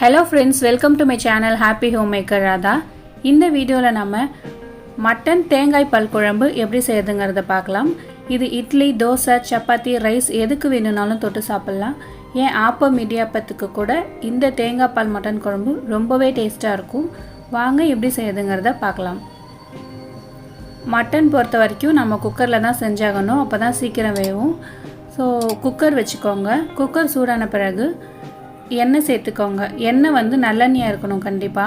Hello friends, welcome to my channel happyhomemakerradha. இந்த வீடியோல நம்ம மட்டன் தேங்காய் பால் குழம்பு எப்படி செய்யறதுங்கறத பார்க்கலாம். இது இட்லி, தோசை, சப்பாத்தி, ரைஸ் எதுக்கு வேணும்னாலும் தொட்டு சாப்பிடலாம். ஏன் ஆப்பம் இடியாப்பத்துக்கு கூட இந்த தேங்காய் பால் மட்டன் குழம்பு ரொம்பவே டேஸ்டா இருக்கும். வாங்க எப்படி செய்யறதுங்கறத பார்க்கலாம். மட்டன் பொறுத்த வரைக்கும் நம்ம குக்கர்ல தான் செஞ்சாகணும். அப்பதான் சீக்கிரம் வேகும். சோ குக்கர் வெச்சுக்கோங்க. குக்கர் சூடான பிறகு எண்ணெய் சேர்த்துக்கோங்க. எண்ணெய் வந்து நல்லெண்ணெயா இருக்கணும் கண்டிப்பா.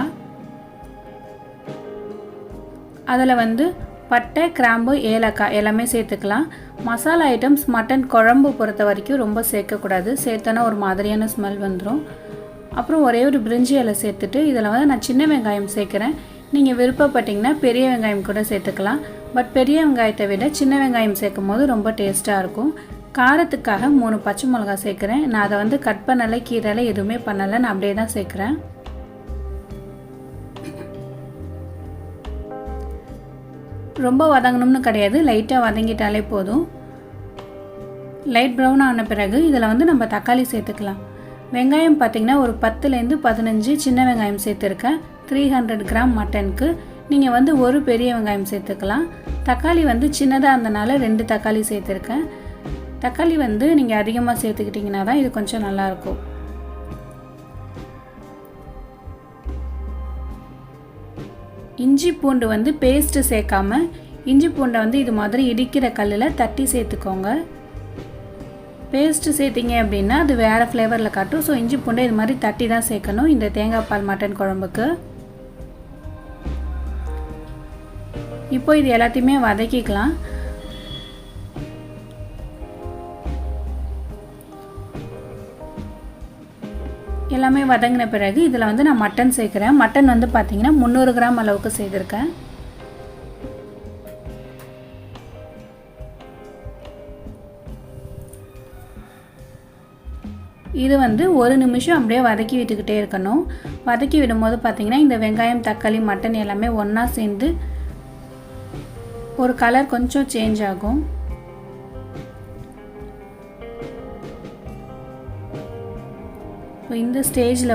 அதில் பட்டை, கிராம்பு, ஏலக்காய் எல்லாமே சேர்த்துக்கலாம். மசாலா ஐட்டம்ஸ் மட்டன் குழம்பு பொறுத்த வரைக்கும் ரொம்ப சேர்க்கக்கூடாது. சேர்த்தோன்னா ஒரு மாதிரியான ஸ்மெல் வந்துடும். அப்புறம் ஒரே ஒரு பிரிஞ்சி இலை சேர்த்துட்டு இதில் நான் சின்ன வெங்காயம் சேர்க்குறேன். நீங்கள் விருப்பப்பட்டீங்கன்னா பெரிய வெங்காயம் கூட சேர்த்துக்கலாம். பட் பெரிய வெங்காயத்தை விட சின்ன வெங்காயம் சேர்க்கும் போது ரொம்ப டேஸ்ட்டாக இருக்கும். காரத்துக்காக 3 பச்சை மிளகாய் சேர்க்குறேன். நான் அதை கட் பண்ணலை, கீரலை எதுவுமே பண்ணலை. நான் அப்படியே தான் சேர்க்குறேன். ரொம்ப வதங்கணும்னு கிடையாது, லைட்டாக வதங்கிட்டாலே போதும். லைட் ப்ரௌன் ஆன பிறகு இதில் நம்ம தக்காளி சேர்த்துக்கலாம். வெங்காயம் பார்த்திங்கன்னா ஒரு 10லேருந்து 15 சின்ன வெங்காயம் சேர்த்துருக்கேன். 300 கிராம் மட்டனுக்கு நீங்கள் ஒரு பெரிய வெங்காயம் சேர்த்துக்கலாம். தக்காளி சின்னதாக இருந்தனால 2 தக்காளி சேர்த்துருக்கேன். தக்காளி நீங்கள் அதிகமாக சேர்த்துக்கிட்டிங்கன்னா தான் இது கொஞ்சம் நல்லாயிருக்கும். இஞ்சி பூண்டு பேஸ்ட்டு சேர்க்காம இஞ்சி பூண்டை இது மாதிரி இடிக்கிற கல்லில் தட்டி சேர்த்துக்கோங்க. பேஸ்ட்டு சேர்த்திங்க அப்படின்னா அது வேறு ஃப்ளேவரில் காட்டும். ஸோ இஞ்சி பூண்டை இது மாதிரி தட்டி தான் சேர்க்கணும் இந்த தேங்காய் பால் மட்டன் குழம்புக்கு. இப்போ இது எல்லாத்தையுமே வதக்கிக்கலாம். எல்லாமே வதங்கின பிறகு இதில் நான் மட்டன் சேர்க்குறேன். மட்டன் பார்த்தீங்கன்னா 300 கிராம் அளவுக்கு சேர்த்துருக்கேன். இது 1 நிமிஷம் அப்படியே வதக்கி விட்டுக்கிட்டே இருக்கணும். வதக்கி விடும்போது பார்த்தீங்கன்னா இந்த வெங்காயம், தக்காளி, மட்டன் எல்லாமே ஒன்றா சேர்ந்து ஒரு கலர் கொஞ்சம் சேஞ்ச் ஆகும். இந்த ஸ்டேஜில்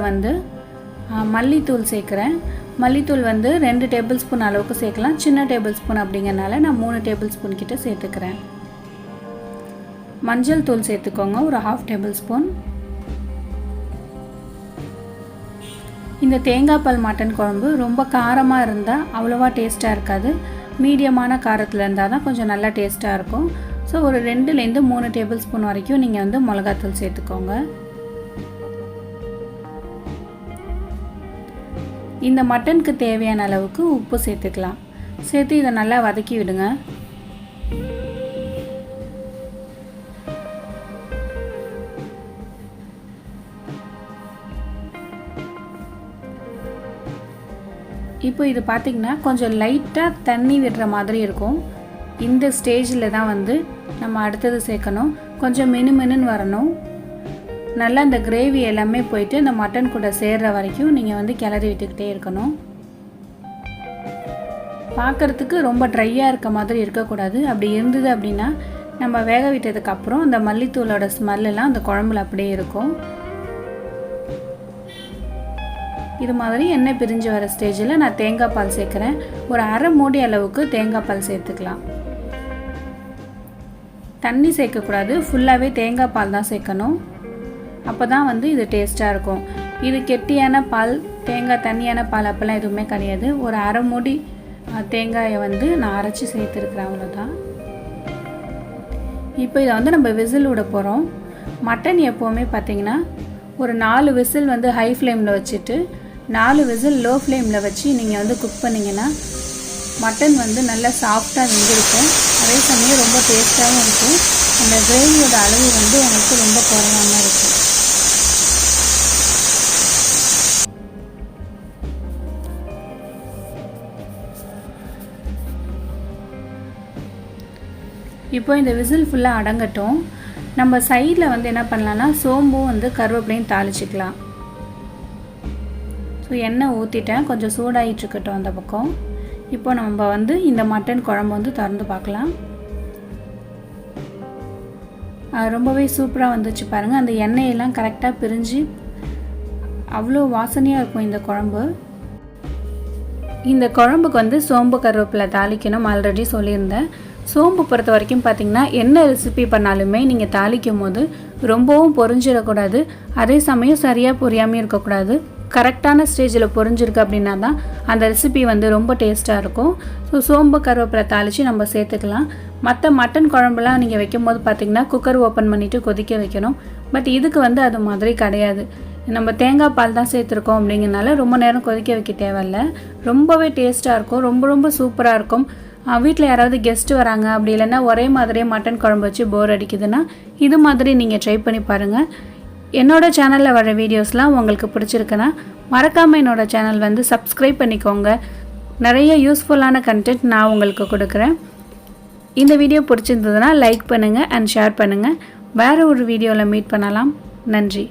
மல்லித்தூள் சேர்க்குறேன். மல்லித்தூள் 2 டேபிள் ஸ்பூன் அளவுக்கு சேர்க்கலாம். சின்ன டேபிள் ஸ்பூன் அப்படிங்கிறனால நான் 3 டேபிள் ஸ்பூன் கிட்ட சேர்த்துக்கிறேன். மஞ்சள் தூள் சேர்த்துக்கோங்க, ஒரு 1/2 டேபிள் ஸ்பூன். இந்த தேங்காய் பால் மட்டன் குழம்பு ரொம்ப காரமாக இருந்தால் அவ்வளோவா டேஸ்ட்டாக இருக்காது. மீடியமான காரத்தில் இருந்தால் தான் கொஞ்சம் நல்லா டேஸ்ட்டாக இருக்கும். ஸோ ஒரு 2லேருந்து 3 டேபிள் ஸ்பூன் வரைக்கும் நீங்கள் மிளகாத்தூள் சேர்த்துக்கோங்க. இந்த மட்டனுக்கு தேவையான அளவுக்கு உப்பு சேர்த்துக்கலாம். சேர்த்து இதை நல்லா வதக்கி விடுங்க. இப்போ இது பார்த்திங்கன்னா கொஞ்சம் லைட்டாக தண்ணி விடுற மாதிரி இருக்கும். இந்த ஸ்டேஜில் தான் நம்ம அடுத்தது சேர்க்கணும். கொஞ்சம் மெனுன்னு வரணும். நல்லா இந்த கிரேவி எல்லாமே போயிட்டு இந்த மட்டன் கூட சேர்கிற வரைக்கும் நீங்கள் கிளறி விட்டுக்கிட்டே இருக்கணும். பார்க்குறதுக்கு ரொம்ப ட்ரையாக இருக்க மாதிரி இருக்கக்கூடாது. அப்படி இருந்தது அப்படின்னா நம்ம வேக விட்டதுக்கப்புறம் அந்த மல்லித்தூளோட ஸ்மெல்லாம் அந்த குழம்புல அப்படியே இருக்கும். இது மாதிரி எண்ணெய் பிரிஞ்சு வர ஸ்டேஜில் நான் தேங்காய் பால் சேர்க்குறேன். ஒரு அரை மூடி அளவுக்கு தேங்காய் பால் சேர்த்துக்கலாம். தண்ணி சேர்க்கக்கூடாது, ஃபுல்லாகவே தேங்காய் பால் தான் சேர்க்கணும். அப்போ தான் இது டேஸ்ட்டாக இருக்கும். இது கெட்டியான பால், தேங்காய் தண்ணியான பால் அப்போல்லாம் எதுவுமே கிடையாது. ஒரு அரை மூடி தேங்காயை நான் அரைச்சி சேர்த்துருக்குறேன், அவ்வளோதான். இப்போ இதை நம்ம விசில் விட போகிறோம். மட்டன் எப்போவுமே பார்த்திங்கன்னா ஒரு 4 விசில் ஹை ஃப்ளேமில் வச்சுட்டு 4 விசில் லோ ஃப்ளேமில் வச்சு நீங்கள் குக் பண்ணிங்கன்னா மட்டன் நல்லா சாஃப்டாக வெந்திருக்கும். அதே சமயம் ரொம்ப டேஸ்ட்டாகவும் இருக்கும். அந்த கிரேவியோட அளவு உங்களுக்கு ரொம்ப குறையாமல் இருக்கும். இப்போ இந்த விசில் ஃபுல்லாக அடங்கட்டும். நம்ம சைடில் என்ன பண்ணலான்னா சோம்பும் கருவேப்பிலையும் தாளிச்சிக்கலாம். ஸோ எண்ணெய் ஊற்றிட்டேன், கொஞ்சம் சூடாகிட்டுருக்கட்டும் அந்த பக்கம். இப்போ நம்ம இந்த மட்டன் குழம்பு திறந்து பார்க்கலாம். ரொம்பவே சூப்பராக வந்துச்சு பாருங்கள். அந்த எண்ணெயெல்லாம் கரெக்டாக பிரிஞ்சு அவ்வளோ வாசனையாக இருக்கும் இந்த குழம்பு. இந்த குழம்புக்கு வந்து சோம்பு கருவேப்பிலை தாளிக்கணும், ஆல்ரெடி சொல்லியிருந்தேன். சோம்பு பொறுத்த வரைக்கும் பார்த்திங்கன்னா என்ன ரெசிபி பண்ணாலுமே நீங்கள் தாளிக்கும் போது ரொம்பவும் பொரிஞ்சிடக்கூடாது, அதே சமயம் சரியாக பொரியாமல் இருக்கக்கூடாது. கரெக்டான ஸ்டேஜில் பொரிஞ்சிருக்கு அப்படின்னா தான் அந்த ரெசிபி வந்து ரொம்ப டேஸ்ட்டாக இருக்கும். ஸோ சோம்பு கருவேப்பிலை தாளித்து நம்ம சேர்த்துக்கலாம். மற்ற மட்டன் குழம்புலாம் நீங்கள் வைக்கும் போது பார்த்திங்கன்னா குக்கர் ஓப்பன் பண்ணிவிட்டு கொதிக்க வைக்கணும். பட் இதுக்கு வந்து அது மாதிரி கிடையாது. நம்ம தேங்காய் பால் தான் சேர்த்துருக்கோம் அப்படிங்கிறனால ரொம்ப நேரம் கொதிக்க வைக்க தேவையில்ல. ரொம்பவே டேஸ்ட்டாக இருக்கும், ரொம்ப ரொம்ப சூப்பராக இருக்கும். வீட்டில் யாராவது கெஸ்ட்டு வராங்க, அப்படி இல்லைன்னா ஒரே மாதிரியே மட்டன் குழம்பு வச்சு போர் அடிக்குதுன்னா இது மாதிரி நீங்கள் ட்ரை பண்ணி பாருங்கள். என்னோடய சேனலில் வர வீடியோஸ்லாம் உங்களுக்கு பிடிச்சிருக்குன்னா மறக்காமல் என்னோடய சேனல் வந்து சப்ஸ்கிரைப் பண்ணிக்கோங்க. நிறைய யூஸ்ஃபுல்லான கண்டென்ட் நான் உங்களுக்கு கொடுக்குறேன். இந்த வீடியோ பிடிச்சிருந்ததுன்னா லைக் பண்ணுங்கள் அண்ட் ஷேர் பண்ணுங்கள். வேறு ஒரு வீடியோவில் மீட் பண்ணலாம். நன்றி.